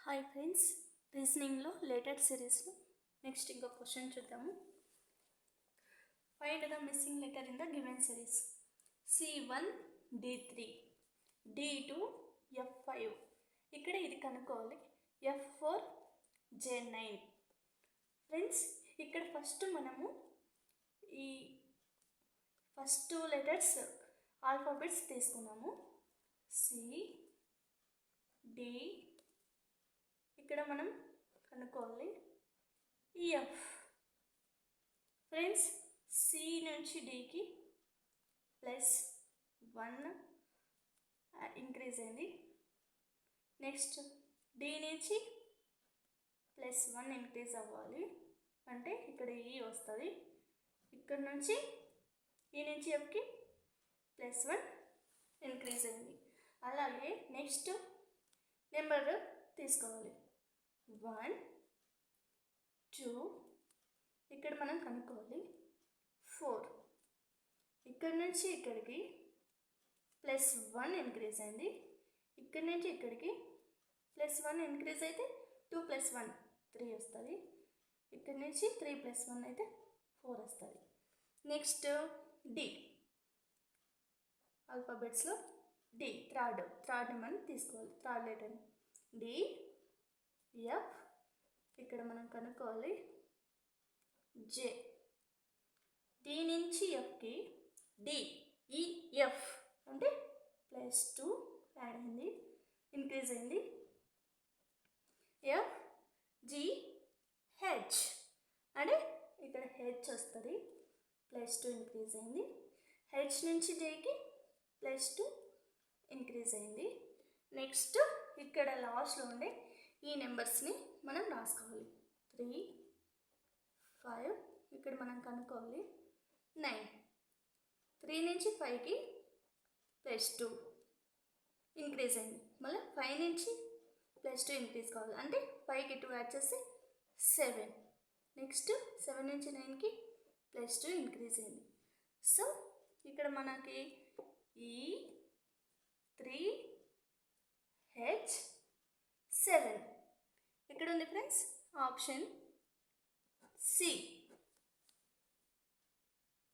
Hi friends, రీజనింగ్లో లేటెడ్ సిరీస్లో next ఇంకో question చూద్దాము. Find the missing letter in the given series. C1 D3 D2 F5. ఇక్కడ ఇది కనుక్కోవాలి. F4 J9. ఫ్రెండ్స్, ఇక్కడ ఫస్ట్ మనము ఈ ఫస్ట్ లెటర్స్ ఆల్ఫాబెట్స్ తీసుకున్నాము. C D. ఇక్కడ మనం కనుక్కోవాలి ఎఫ్. ఫ్రెండ్స్, సి నుంచి డికి +1 ఇంక్రీజ్ అయింది. నెక్స్ట్ డి నుంచి +1 ఇంక్రీజ్ అవ్వాలి అంటే ఇక్కడ ఈ వస్తుంది. ఇక్కడ నుంచి ఈ నుంచి ఎఫ్కి +1 ఇంక్రీజ్ అయింది. అలాగే నెక్స్ట్ నెంబర్ తీసుకోవాలి. 1 2 ఇక్కడ మనం కనుక్కోవాలి. 4 ఇక్కడ నుంచి ఇక్కడికి +1 ఇంక్రీజ్ అయింది. ఇక్కడ నుంచి ఇక్కడికి +1 ఇంక్రీజ్ అయితే 2 + 1 3 వస్తుంది. ఇక్కడ నుంచి 3 + 1 అయితే 4 వస్తుంది. నెక్స్ట్ డి, ఆల్ఫాబెట్స్లో డి థర్డ్ మనం తీసుకోవాలి. Third letter D F. ఇక్కడ మనం కనుక్కోవాలి జే. డి నుంచి ఎఫ్కి డి ఈ ఎఫ్ అంటే +2 యాడ్ అయింది, ఇంక్రీజ్ అయింది. ఎఫ్ జి హెచ్ అంటే ఇక్కడ హెచ్ వస్తుంది, +2 ఇంక్రీజ్ అయింది. హెచ్ నుంచి జేకి +2 ఇంక్రీజ్ అయింది. నెక్స్ట్ ఇక్కడ లాస్ట్లో ఉండే ఈ నెంబర్స్ని మనం రాసుకోవాలి. 3 5 ఇక్కడ మనం కనుక్కోవాలి 9. 3 నుంచి 5కి +2 ఇంక్రీజ్ అయింది. మళ్ళీ 5 నుంచి +2 ఇంక్రీజ్ కావాలి అంటే 5కి 2 యాడ్ చేస్తే 7. నెక్స్ట్ 7 నుంచి 9కి +2 ఇంక్రీజ్ అయింది. సో ఇక్కడ మనకి ఈ 3 H 7 ఇక్కడ ఉంది ఫ్రెండ్స్. Option C.